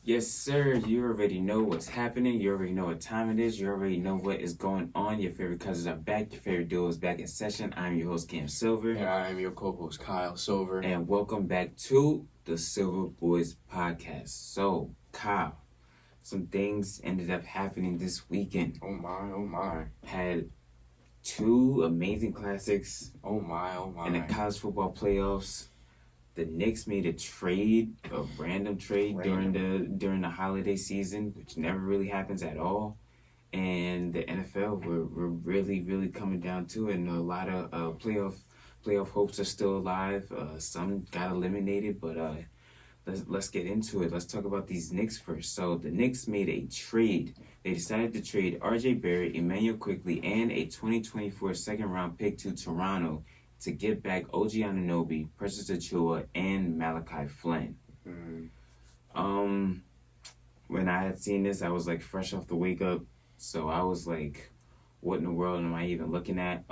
Yes, sir. You already know what's happening. You already know what time it is. You already know what is going on. Your favorite cousins are back. Your favorite duo is back in session. I'm your host, Cam Silver. And I am your co-host, Kyle Silver. And welcome back to the Silver Boys Podcast. So, Kyle, some things ended up happening this weekend. Oh my. Had two amazing classics. Oh my. In the college football playoffs. The Knicks made a random trade during the holiday season, which never really happens at all. And the NFL, we're really coming down to it, and a lot of playoff hopes are still alive. Some got eliminated, but let's get into it. Let's talk about these Knicks first. So the Knicks made a trade. They decided to trade R.J. Barrett, Emmanuel Quickley, and a 2024 second-round pick to Toronto to get back OG Anunoby, Precious Achiuwa, and Malachi Flynn. When I had seen this, I was like fresh off the wake up, so I was like, what in the world am I even looking at?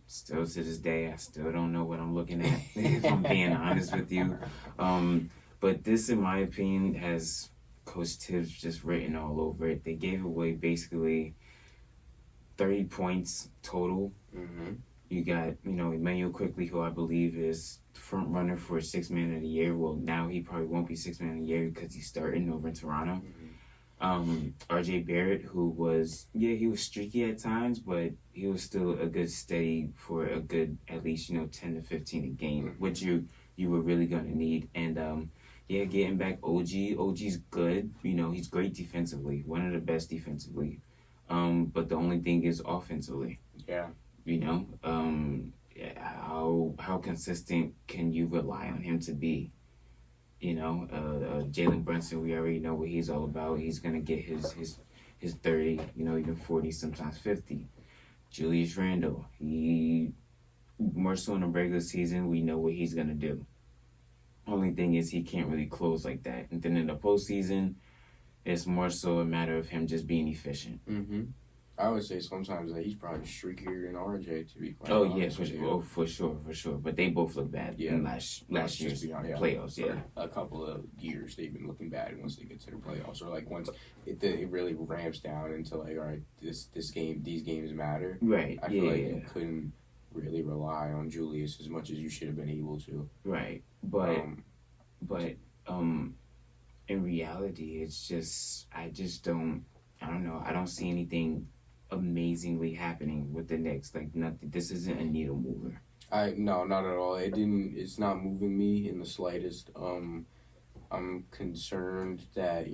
Still to this day, I still don't know what I'm looking at, if I'm being honest with you. But this, in my opinion, has Coach Tibbs just written all over it. They gave away basically 30 points total. You got, Emmanuel Quickley, who I believe is front runner for Sixth Man of the Year. Well, now he probably won't be Sixth Man of the Year because he's starting over in Toronto. R.J. Barrett, who was, he was streaky at times, but he was still a good steady for a good, at least, 10 to 15 a game, which you were really going to need. And, getting back OG. OG's good. He's great defensively, one of the best defensively. But the only thing is offensively. Yeah. How consistent can you rely on him to be? Jalen Brunson, we already know what he's all about. He's gonna get his 30, even 40, sometimes 50. Julius Randle, he more so in the regular season, we know what he's gonna do. Only thing is he can't really close like that. And then in the postseason, it's more so a matter of him just being efficient. I would say sometimes that he's probably streakier than RJ, to be quite honest. For sure. But they both look bad in last year's playoffs. For a couple of years, they've been looking bad once they get to the playoffs, or like once it really ramps down into like, all right, these games matter. Right. I feel like you couldn't really rely on Julius as much as you should have been able to. Right. But in reality, it's just I don't know. I don't see anything amazingly happening with the Knicks. Like nothing. This isn't a needle mover. No, not at all. It's not moving me in the slightest. I'm concerned that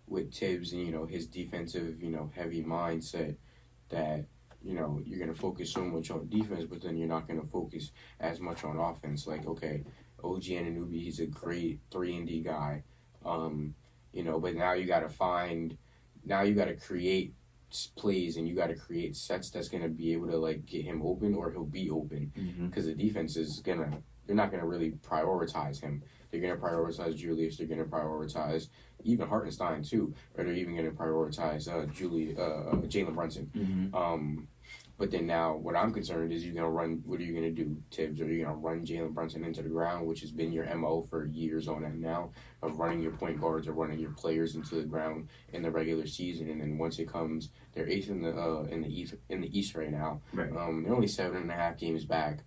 with Tibbs and his defensive heavy mindset that you're gonna focus so much on defense, but then you're not gonna focus as much on offense. Like OG Anunoby, he's a great 3-and-D guy. But now you gotta create plays and you got to create sets that's going to be able to like get him open, or he'll be open because the defense is they're not going to really prioritize him. They're going to prioritize Julius. They're going to prioritize even Hartenstein too, or they're even going to prioritize Jalen Brunson. But then now, what I'm concerned is what are you going to do, Tibbs? Are you going to run Jalen Brunson into the ground, which has been your MO for years on end now, of running your point guards or running your players into the ground in the regular season, and then once it comes, they're 8th in the East right now. Right. They're only 7.5 games back.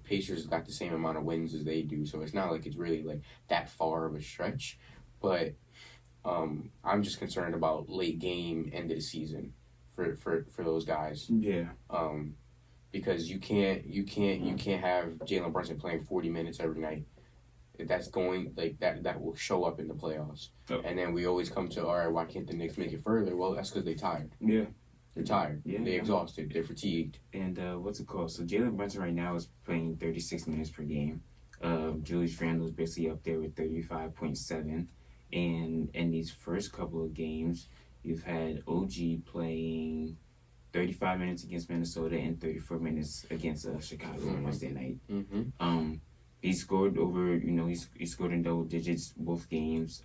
Pacers got the same amount of wins as they do, so it's not like it's really like that far of a stretch. But I'm just concerned about late game, end of the season. For those guys, because you can't have Jalen Brunson playing 40 minutes every night. That's going like that will show up in the playoffs. And then we always come to, all right, why can't the Knicks make it further? Well, that's because they're tired. They're tired. They're exhausted. They're fatigued. And what's it called? So Jalen Brunson right now is playing 36 minutes per game. Julius Randle is basically up there with 35.7, and in these first couple of games, you've had OG playing 35 minutes against Minnesota and 34 minutes against Chicago on Wednesday night. He scored over, he scored in double digits both games.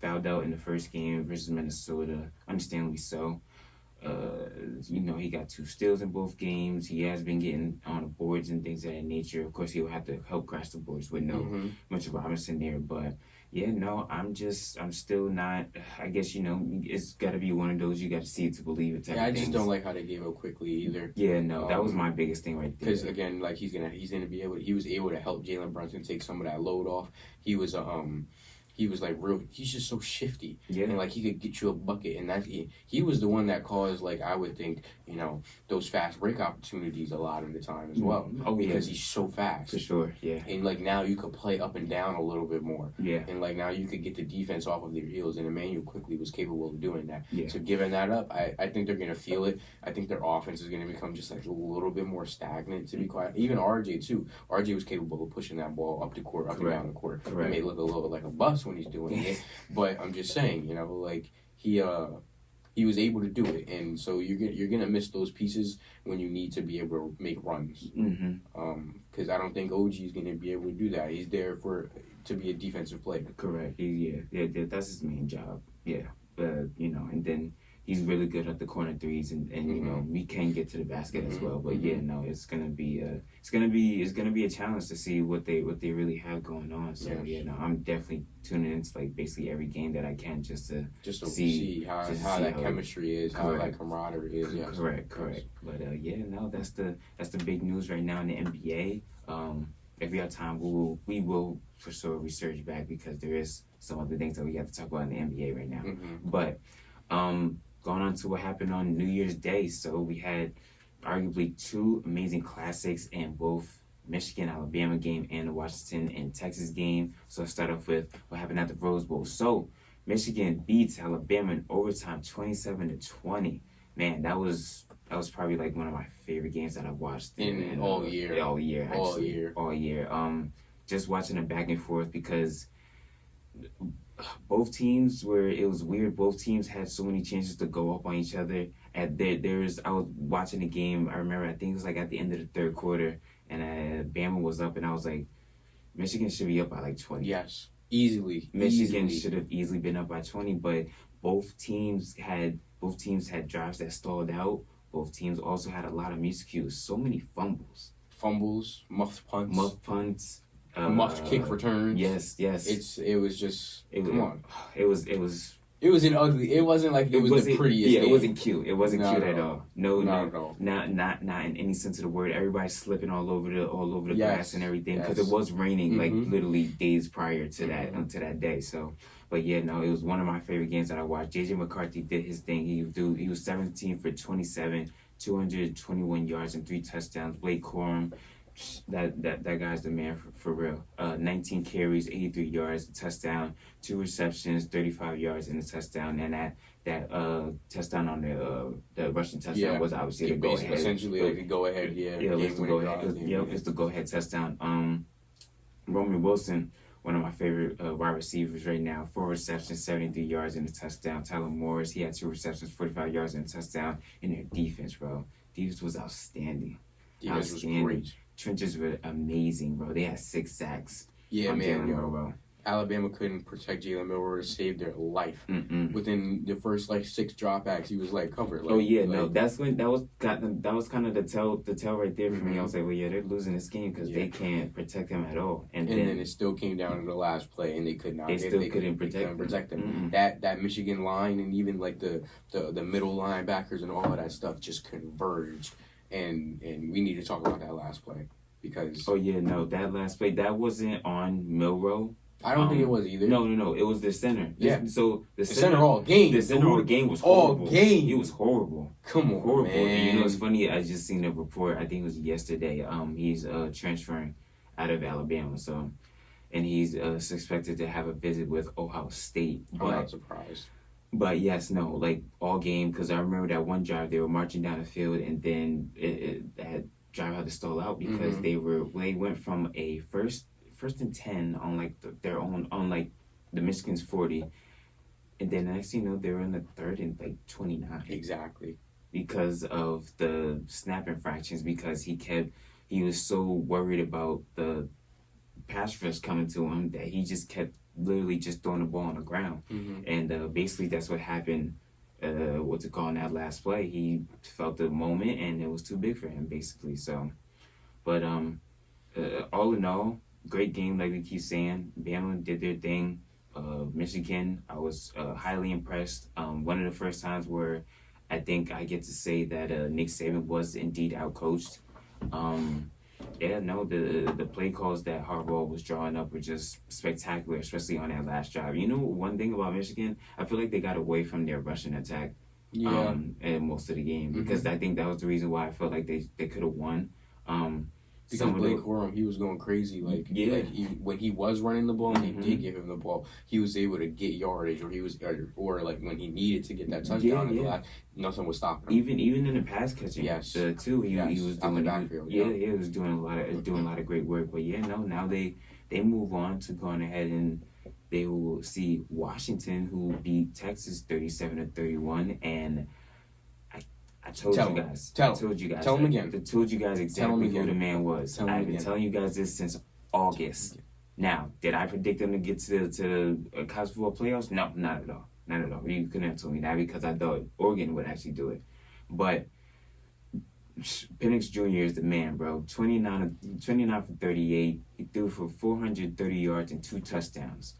Fouled out in the first game versus Minnesota, understandably so. He got 2 steals in both games. He has been getting on the boards and things of that nature. Of course, he'll have to help crash the boards with no Mitchell Robinson there, but Yeah, no, I'm still not. I guess it's got to be one of those you got to see it to believe it type Yeah, I of just things. don't like how they gave up quickly either. Yeah, no, that was my biggest thing right there. Because again, like he's gonna be able. He was able to help Jalen Brunson take some of that load off. He was he was like real. He's just so shifty, Yeah, and like he could get you a bucket, and that he was the one that caused, like, I would think, those fast break opportunities a lot of the time as well. Oh, because he's so fast. For sure, yeah. And like now you could play up and down a little bit more. Yeah. And like now you could get the defense off of their heels, and Emmanuel quickly was capable of doing that. Yeah. So giving that up, I think they're gonna feel it. I think their offense is gonna become just like a little bit more stagnant, to be quiet. Even RJ too. RJ was capable of pushing that ball up the court, up and down the court. Correct. It may look a little bit like a bust when he's doing it, but I'm just saying, like he was able to do it, and so you're gonna miss those pieces when you need to be able to make runs. Because I don't think OG is gonna be able to do that. He's there to be a defensive player. Correct. Yeah, that's his main job. Yeah, and then he's really good at the corner threes, and we can get to the basket as well. But it's gonna be a challenge to see what they really have going on. So I'm definitely tuning into like basically every game that I can just to see how that chemistry is, how that camaraderie is. Yes. Correct. But that's the big news right now in the NBA. If we have time, we will for sure research back, because there is some other things that we have to talk about in the NBA right now. But going on to what happened on New Year's Day. So we had arguably two amazing classics in both Michigan-Alabama game and the Washington and Texas game. So let's start off with what happened at the Rose Bowl. So Michigan beats Alabama in overtime 27-20. Man, that was probably like one of my favorite games that I've watched in all year. All year. Just watching it back and forth, because both teams it was weird. Both teams had so many chances to go up on each other. And I was watching the game. I remember, I think it was like at the end of the third quarter, and Bama was up, and I was like, Michigan should be up by like 20. Yes, easily. Michigan should have easily been up by 20, but both teams had drives that stalled out. Both teams also had a lot of miscues. So many fumbles, muffed punts, muffed kick returns. Yes. It was just come on. It was an ugly. It wasn't like it was the prettiest. Yeah, game. it wasn't cute. It wasn't cute at all. No, not at all. Not in any sense of the word. Everybody's slipping all over the grass and everything, because it was raining like literally days prior to that day. So, but it was one of my favorite games that I watched. JJ McCarthy did his thing. He was 17 for 27, 221 yards and 3 touchdowns. Blake Corum, that guy's the man for real. 19 carries, 83 yards, a touchdown, 2 receptions, 35 yards and a touchdown. And that touchdown on the rushing touchdown was obviously the go ahead. Essentially, like the go ahead. It's the go ahead. It's the go ahead touchdown. Roman Wilson, one of my favorite wide receivers right now, 4 receptions, 73 yards and a touchdown. Tyler Morris, he had 2 receptions, 45 yards and a touchdown. And their defense, bro. Defense was outstanding. Defense was great. Trenches were amazing, bro. They had 6 sacks. Yeah, man. Bro. Alabama couldn't protect Jalen Milroe to save their life. Within the first 6 dropbacks, he was covered. That's when that was kind of the tell right there for me. I was like, well, yeah, they're losing this game because they can't protect him at all. And then it still came down to the last play, and they could not. They couldn't protect him. That Michigan line, and even the middle linebackers and all of that stuff just converged. And we need to talk about that last play, because that last play, that wasn't on Milroe. I don't think it was either. No, it was the center. So the center all game. The center all game was horrible. All game. It was horrible. Come on, horrible. Man. And it's funny. I just seen a report. I think it was yesterday. He's transferring out of Alabama. So, and he's expected to have a visit with Ohio State. I'm not surprised. But yes, all game, because I remember that one drive they were marching down the field, and then that drive had to stall out because they went from a first and 10 on their own on the Michigan's 40, and then the next thing you know, they were in the 3rd and 29. Exactly. Because of the snap infractions, because he was so worried about the pass rush coming to him that he just kept literally just throwing the ball on the ground. And basically that's what happened in that last play. He felt the moment and it was too big for him, basically. So, but all in all, great game, like we keep saying. Bama did their thing. Michigan. I was highly impressed. One of the first times where I think I get to say that Nick Saban was indeed outcoached. Yeah, no, the play calls that Harbaugh was drawing up were just spectacular, especially on that last drive. You know, one thing about Michigan, I feel like they got away from their rushing attack. Yeah. In most of the game because I think that was the reason why I felt like they could have won. Because Blake Corum, he was going crazy. Like when he was running the ball, and they did give him the ball, he was able to get yardage, or like when he needed to get that touchdown, nothing was stopping him. Even in the pass catching, too, he was doing the backfield. He was doing a lot of great work. But now they move on to going ahead and they will see Washington, who beat Texas 37-31, and I told you guys. Tell him again. I told you guys exactly who the man was. I've been telling you guys this since August. Now, did I predict them to get to the college football playoffs? No, not at all. Not at all. You couldn't have told me that because I thought Oregon would actually do it. But Penix Jr. is the man, bro. 29 for 38. He threw for 430 yards and 2 touchdowns.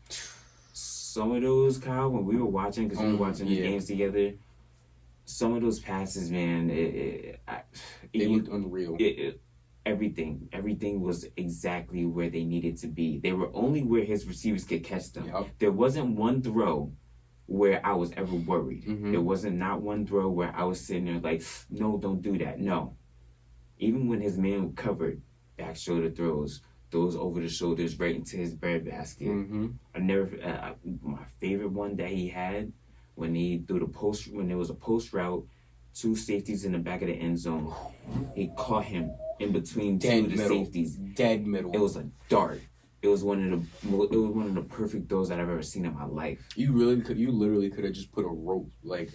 Some of those, Kyle, when we were watching, because we were watching the games together, some of those passes, man, they looked unreal. Everything was exactly where they needed to be. They were only where his receivers could catch them. Yep. There wasn't one throw where I was ever worried. There wasn't not one throw where I was sitting there like, no, don't do that. No. Even when his man covered, back shoulder throws, those over the shoulders right into his breadbasket. My favorite one that he had when he threw when there was a post route, 2 safeties in the back of the end zone. He caught him in between 2 of the safeties. Dead middle. It was a dart. It was one of the perfect throws that I've ever seen in my life. You literally could have just put a rope like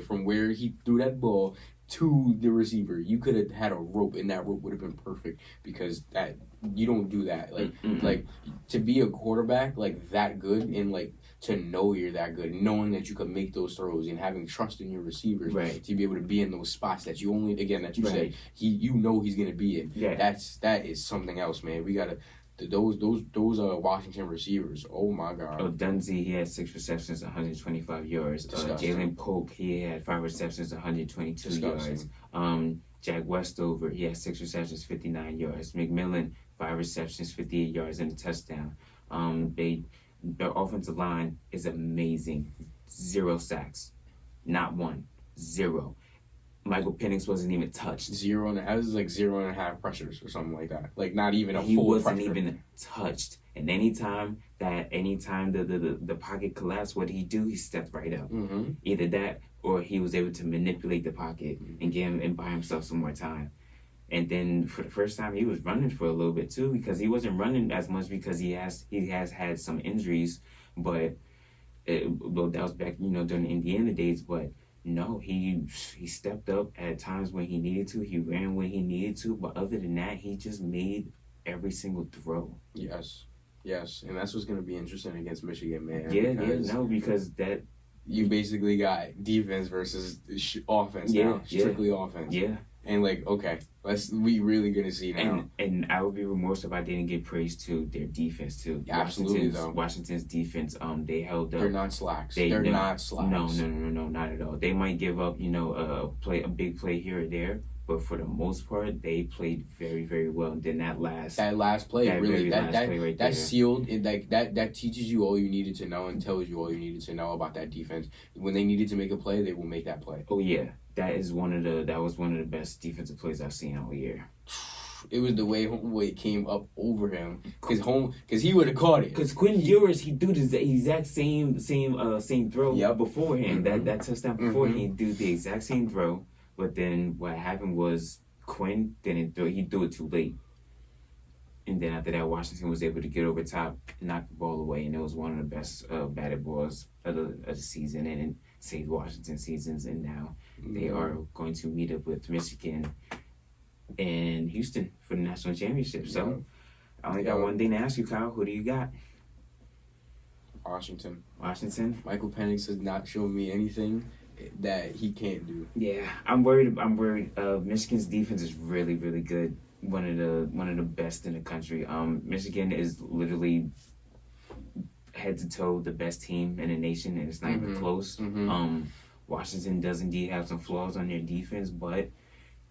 from where he threw that ball to the receiver. You could have had a rope, and that rope would have been perfect because that you don't do that. Like to be a quarterback like that good and like to know you're that good, knowing that you can make those throws and having trust in your receivers to be able to be in those spots that you said he's gonna be in. Yeah. That is something else, man. We gotta those Washington receivers. Oh my God. Oh, Dunzy, he had 6 receptions, 125 yards. Jalen Polk, he had 5 receptions, 122 yards. Jack Westover, he had 6 receptions, 59 yards. McMillan, 5 receptions, 58 yards and a touchdown. Their offensive line is amazing. 0 sacks. Not 1. 0. Michael Penix wasn't even touched. 0.5. This is like 0.5 pressures or something like that. Like not even a full pressure. He wasn't even touched. And anytime the pocket collapsed, what did he do? He stepped right up. Either that or he was able to manipulate the pocket and buy himself some more time. And then for the first time, he was running for a little bit too, because he wasn't running as much because he has had some injuries, but that was back during the Indiana days. But no, he stepped up at times when he needed to. He ran when he needed to, but other than that, he just made every single throw. Yes, and that's what's gonna be interesting against Michigan, man. Because that you basically got defense versus offense now, strictly offense. Yeah. And okay, we really gonna see now. And I would be remorse if I didn't give praise to their defense too. Absolutely, Washington's defense, they held up. They're not slacks. They're not slacks. No, not at all. They might give up, a big play here or there, but for the most part, they played very, very well. And then that last play, that sealed it. Like that teaches you all you needed to know and tells you all you needed to know about that defense. When they needed to make a play, they will make that play. Oh yeah. That was one of the best defensive plays I've seen all year. It was the way Homeboy came up over him because he would have caught it. Because Quinn Ewers, he do the exact same throw beforehand. That touchdown beforehand, he do the exact same throw. But then what happened was Quinn didn't throw. He threw it too late. And then after that, Washington was able to get over top, knock the ball away, and it was one of the best batted balls of the season and saved Washington seasons. And now they are going to meet up with Michigan and Houston for the national championship. So I only got one thing to ask you, Kyle. Who do you got? Washington. Michael Penix has not shown me anything that he can't do. Yeah, I'm worried. Michigan's defense is really, really good. One of the best in the country. Michigan is literally head to toe the best team in the nation, and it's not even close. Washington does indeed have some flaws on their defense, but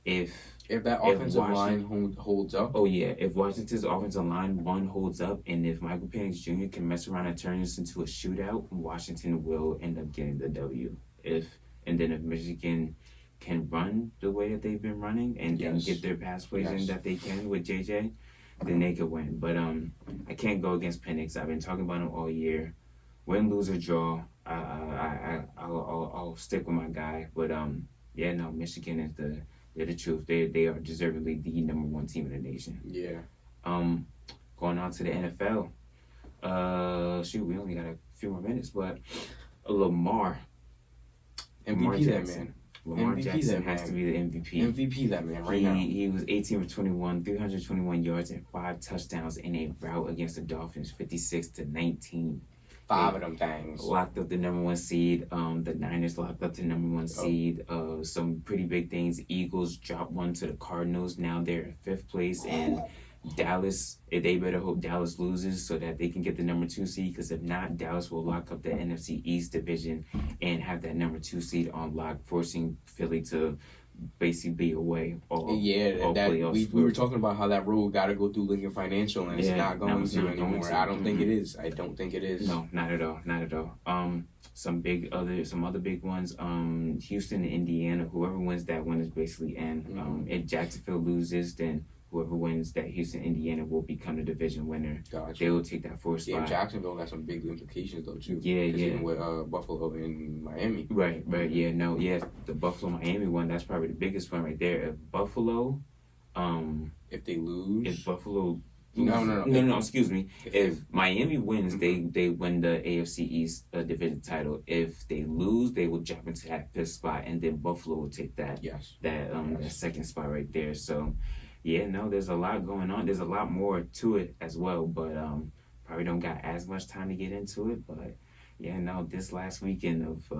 if that offensive line holds up, if Washington's offensive line holds up, and if Michael Penix Jr. can mess around and turn this into a shootout, Washington will end up getting the W. If Michigan can run the way that they've been running and get their pass plays in that they can with JJ, then they could win. But I can't go against Penix. I've been talking about him all year. Win, lose, or draw, I'll stick with my guy. But Michigan is they're the truth. They are deservedly the number one team in the nation. Yeah. Going on to the NFL. We only got a few more minutes, but Lamar Jackson. Lamar Jackson has to be the MVP. MVP that man right now. He was 18 for 21, 321 yards and 5 touchdowns in a rout against the Dolphins, 56-19. 5 of them things. Locked up the number one seed. The Niners locked up the number one seed. Some pretty big things. Eagles dropped one to the Cardinals. Now they're in 5th place. And Dallas, they better hope Dallas loses so that they can get the number 2 seed. Because if not, Dallas will lock up the NFC East division and have that number 2 seed on lock, forcing Philly to basically be away all playoffs. We were talking about how that road got to go through Lincoln Financial, and it's not going to anymore. I don't think it is. I don't think it is. No, not at all. Not at all. Some other big ones. Houston and Indiana. Whoever wins that one is basically in. If Jacksonville loses, then whoever wins that Houston, Indiana will become the division winner. Gotcha. They will take that 4th spot. Yeah, Jacksonville got some big implications though too. Yeah. Even with Buffalo and Miami. Right. The Buffalo Miami one, that's probably the biggest one right there. If Buffalo, if they lose, if Buffalo. No. Excuse me. If Miami wins, they win the AFC East division title. If they lose, they will jump into that 5th spot, and then Buffalo will take that that 2nd spot right there. So, there's a lot going on. There's a lot more to it as well, but probably don't got as much time to get into it. But this last weekend of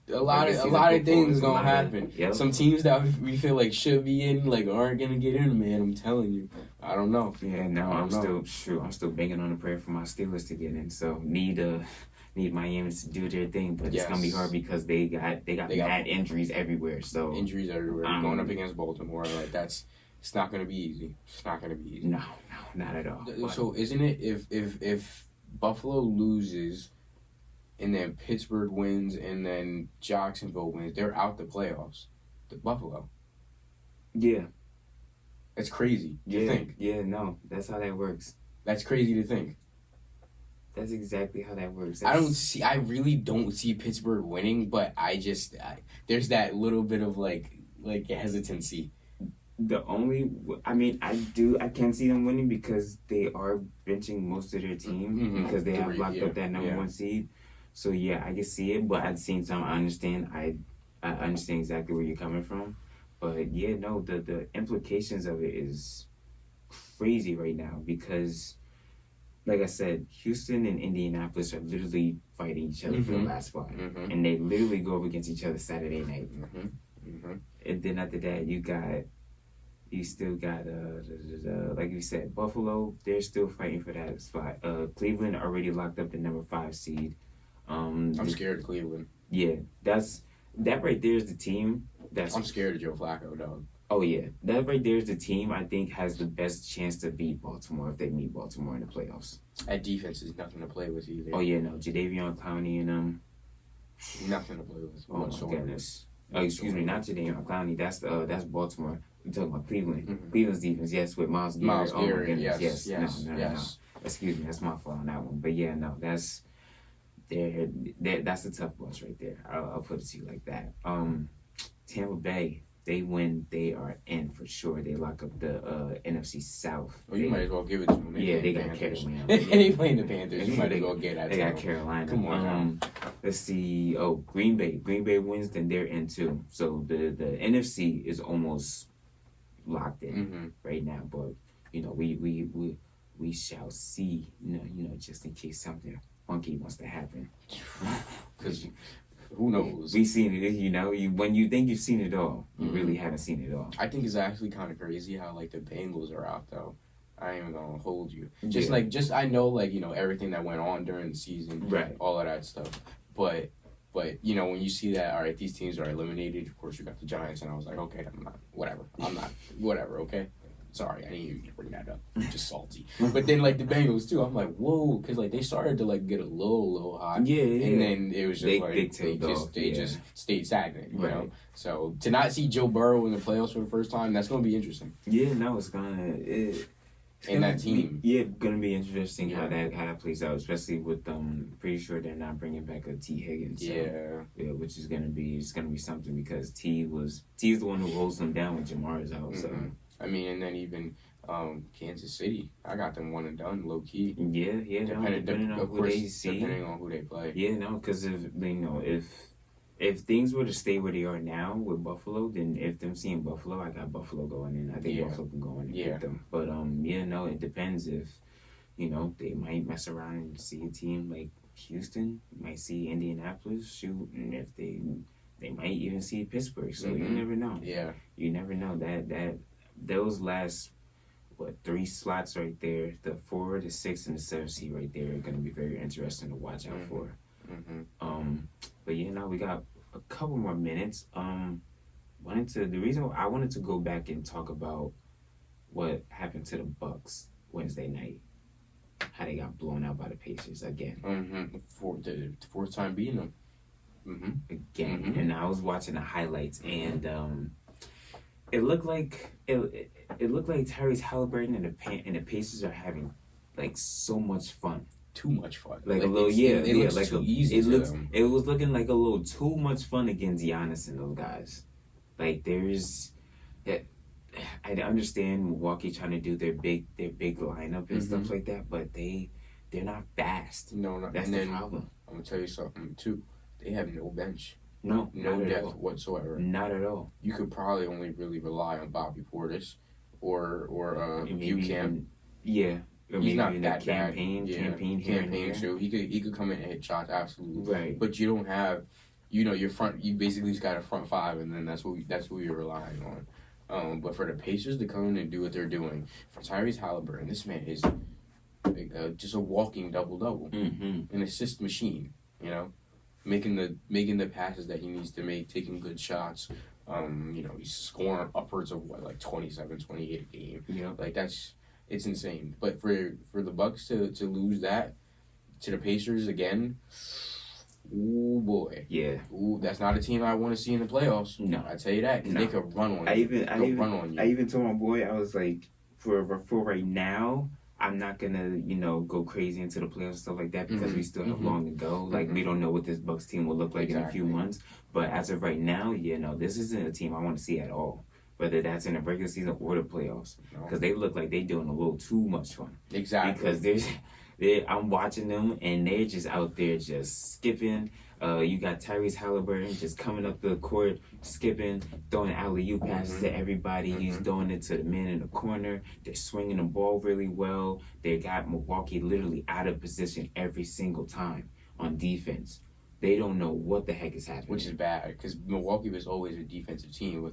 a lot of things gonna happen. Yep. Some teams that we feel like should be in, like, aren't gonna get in. Man, I'm telling you, I don't know. I'm still banging on the prayer for my Steelers to get in. So need Miami to do their thing, but it's gonna be hard because they got bad injuries everywhere. So injuries everywhere. Going up against Baltimore, like it's not gonna be easy. It's not gonna be easy. No, not at all. So isn't it if Buffalo loses, and then Pittsburgh wins, and then Jacksonville wins, they're out the playoffs. The Buffalo. Yeah. That's crazy to think. Yeah, no, that's how that works. That's crazy to think. That's exactly how that works. I really don't see Pittsburgh winning, but there's that little bit of like hesitancy. I can see them winning because they are benching most of their team because they have locked up that number 1 seed. So I can see it, but at the same time, I understand. I understand exactly where you're coming from, but the implications of it is crazy right now because, like I said, Houston and Indianapolis are literally fighting each other for the last spot, and they literally go up against each other Saturday night. And then after that, you still got like you said, Buffalo. They're still fighting for that spot. Cleveland already locked up the number 5 seed. I'm scared of Cleveland. Yeah, that right there is the team. I'm scared of Joe Flacco, dog. Oh yeah, that right there is the team I think has the best chance to beat Baltimore if they meet Baltimore in the playoffs. That defense is nothing to play with either. Oh yeah, no, Jadeveon Clowney and nothing to play with. Oh my goodness. Oh, excuse me, not Jadeveon Clowney. That's Baltimore. I'm talking about Cleveland. Cleveland's defense, yes, with Myles Garrett. Oh my goodness, yes. No. Excuse me, that's my fault on that one. But that's a tough bunch right there. I'll put it to you like that. Tampa Bay, they win, they are in for sure. They lock up the NFC South. Well, you might as well give it to them. They got Carolina. They playing the Panthers. You might as well get that. They got Carolina. Come on. Let's see. Oh, Green Bay. Green Bay wins, then they're in too. So the NFC is almost locked in right now. But we shall see. Just in case something funky wants to happen. Because who knows? We've seen it. When you think you've seen it all, you really haven't seen it all. I think it's actually kind of crazy how the Bengals are out though. I ain't even gonna hold you. Just I know everything that went on during the season, right? All of that stuff. But when you see that, all right, these teams are eliminated. Of course, you got the Giants, and I was like, okay, I'm not whatever. Okay, sorry, I didn't even bring that up. I'm just salty. But then the Bengals too, I'm like, whoa, because they started to get a little hot. Yeah. And then it was just they just stayed stagnant. You right. know, so to not see Joe Burrow in the playoffs for the first time, that's gonna be interesting. Yeah, no, it's gonna. And that team. Gonna be interesting how that plays out, especially with pretty sure they're not bringing back a T Higgins. So, which is gonna be something because T is the one who holds them down when Jamar is out. So I mean, and then even Kansas City, I got them one and done, low key. Yeah. Depending on who they see, depending on who they play. Yeah, no, because if things were to stay where they are now with Buffalo, then if them seeing Buffalo, I got Buffalo going in. I think Buffalo can go in and get them. But no, it depends if they might mess around and see a team like Houston, might see Indianapolis shoot, and if they might even see Pittsburgh. So you never know. Yeah, you never know that those last 3 slots right there, the 4, the 6, and the 7 seed right there are going to be very interesting to watch out for. But we got a couple more minutes. The reason I wanted to go back and talk about what happened to the Bucks Wednesday night, how they got blown out by the Pacers again. For the fourth time beating them. Again, and I was watching the highlights, and it looked like Tyrese Halliburton and the Pacers are having so much fun. Too much fun. It looks too easy. It was looking like a little too much fun against Giannis and those guys. I understand Milwaukee trying to do their big lineup and stuff like that, but they're not fast. No, that's the problem. I'm gonna tell you something too. They have no bench. No depth whatsoever. Not at all. You could probably only really rely on Bobby Portis or Buchanan. Yeah. He's not that campaign too. He could come in and hit shots, absolutely. Right. But you don't have, your front. You basically just got a front 5, and then that's who you're relying on. But for the Pacers to come in and do what they're doing, for Tyrese Halliburton, this man is just a walking double-double, an assist machine. Making the passes that he needs to make, taking good shots. He's scoring upwards of 27, 28 a game. Yeah. It's insane. But for the Bucks to lose that to the Pacers again, ooh boy. Yeah. Ooh, that's not a team I want to see in the playoffs. No, I tell you that because they could run on you. I even told my boy, I was like, for right now, I'm not gonna go crazy into the playoffs and stuff like that because we still have long to go. We don't know what this Bucks team will look like in a few months. But as of right now, this isn't a team I want to see at all. Whether that's in the regular season or the playoffs, because they look like they're doing a little too much fun. Exactly. Because I'm watching them and they're just out there just skipping. You got Tyrese Halliburton just coming up the court, skipping, throwing alley-oop passes to everybody. He's throwing it to the men in the corner. They're swinging the ball really well. They got Milwaukee literally out of position every single time on defense. They don't know what the heck is happening. Which is bad, because Milwaukee was always a defensive team.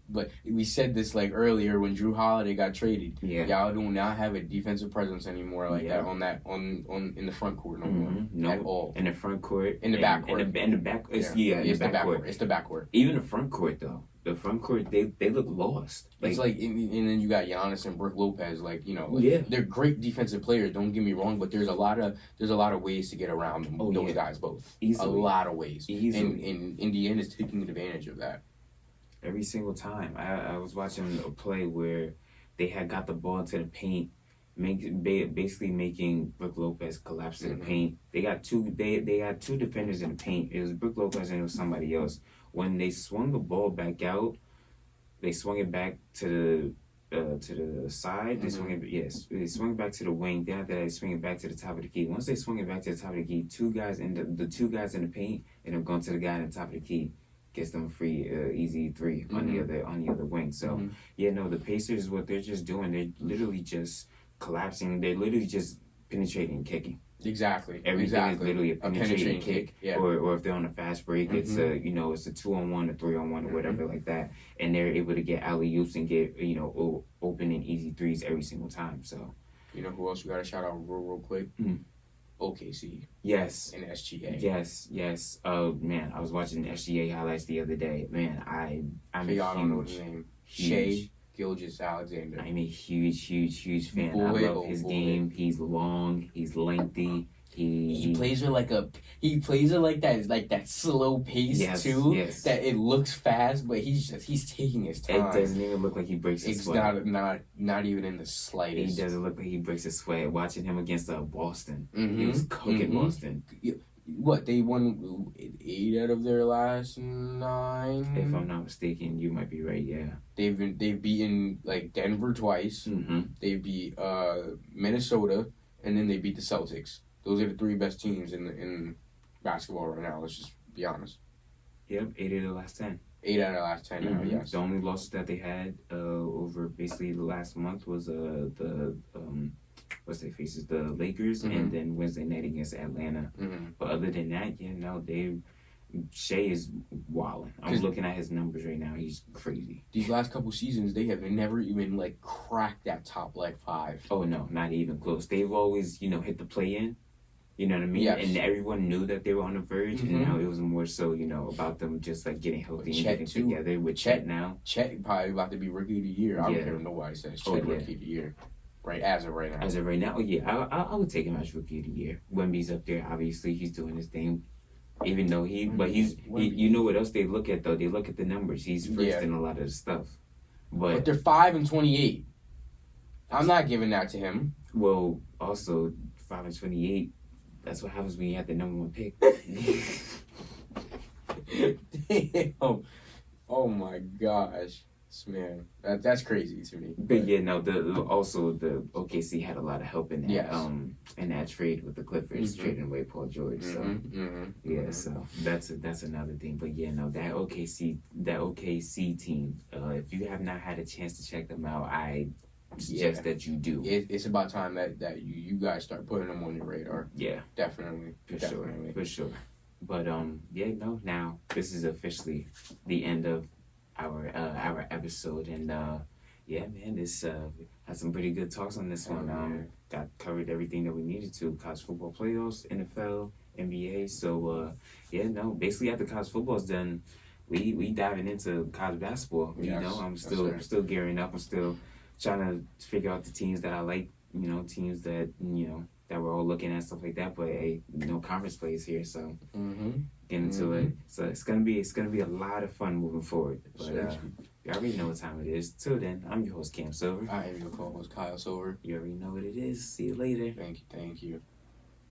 But we said this earlier when Drew Holiday got traded. Yeah. Y'all do not have a defensive presence anymore that in the front court no more at all. In the front court. In the back court. In the back. It's the back court. It's the back court. Even the front court though. The front court, they look lost. It's and then you got Giannis and Brook Lopez. They're great defensive players. Don't get me wrong, but there's a lot of ways to get around them. Those guys both. Easily. A lot of ways. Easily. And Indiana's taking advantage of that. Every single time. I was watching a play where they had got the ball into the paint, basically making Brook Lopez collapse to the paint. They got two defenders in the paint. It was Brook Lopez and it was somebody else. When they swung the ball back out, they swung it back to the side. They swung it. They swung it back to the wing. Then after that, they swing it back to the top of the key. Once they swung it back to the top of the key, the two guys in the paint and them going to the guy in the top of the key gets them free, easy 3 on the other wing. So the Pacers, what they're just doing, they're literally just collapsing. They're literally just penetrating and kicking. Exactly. Everything is literally a penetrating kick. Yeah. Or if they're on a fast break, it's a it's a 2-on-1, a 3-on-1, or whatever like that, and they're able to get alley oops and get open and easy threes every single time. So you know who else we got to shout out real quick? OKC. Yes. And SGA. Yes. Man, I was watching SGA highlights the other day. Man, I'm I a don't know his name. Shai Gilgeous-Alexander. I'm a huge fan. I love his game. He's long. He's lengthy. He plays with that slow pace too. Yes. That it looks fast, but he's taking his time. It doesn't even look like he breaks his sweat. It's not even in the slightest. He doesn't look like he breaks his sweat. Watching him against Boston, he was cooking Boston. What, they won 8 out of their last 9? If I'm not mistaken, you might be right. Yeah, they've beaten like Denver twice. They beat Minnesota, and then they beat the Celtics. Those are the 3 best teams in basketball right now. Let's just be honest. Yep, 8 out of the last 10. 8 out of the last 10 now. Yes. The only losses that they had over basically the last month was the what's their faces, the Lakers, and then Wednesday night against Atlanta. But other than that, Shai is wilding. I'm looking at his numbers right now. He's crazy. These last couple seasons, they have never even like cracked that top 5. Oh no, not even close. They've always hit the play-in. You know what I mean? Yes. And everyone knew that they were on the verge, and now it was more so, about them just like getting healthy and getting together with Chet now. Chet probably about to be rookie of the year. I don't care if nobody says Chet rookie of the year. Right, as of right now. As of right now, I would take him as rookie of the year. Wemby's up there, obviously, he's doing his thing. Even though you know what else they look at though? They look at the numbers. He's first in a lot of the stuff. But they're 5-28. I'm not giving that to him. Well, also 5-28. That's what happens when you have the number 1 pick. Damn. Oh my gosh. Man, that's crazy to me. But the OKC had a lot of help in that in that trade with the Clippers trading away Paul George. So so that's another thing. But that OKC team. If you have not had a chance to check them out, I suggest that you do. It's about time that you guys start putting them on your radar. Yeah, definitely, for sure. But now this is officially the end of our episode, and this had some pretty good talks on this one. Got covered everything that we needed to: college football playoffs, NFL, NBA. So basically after college football's done, we diving into college basketball. I'm still gearing up. I'm still trying to figure out the teams that I like. Teams that that we're all looking at, stuff like that. But conference plays here, so get into it. So it's gonna be a lot of fun moving forward. But you already know what time it is. Till then, I'm your host Cam Silver. I am your co-host Kyle Silver. You already know what it is. See you later. Thank you.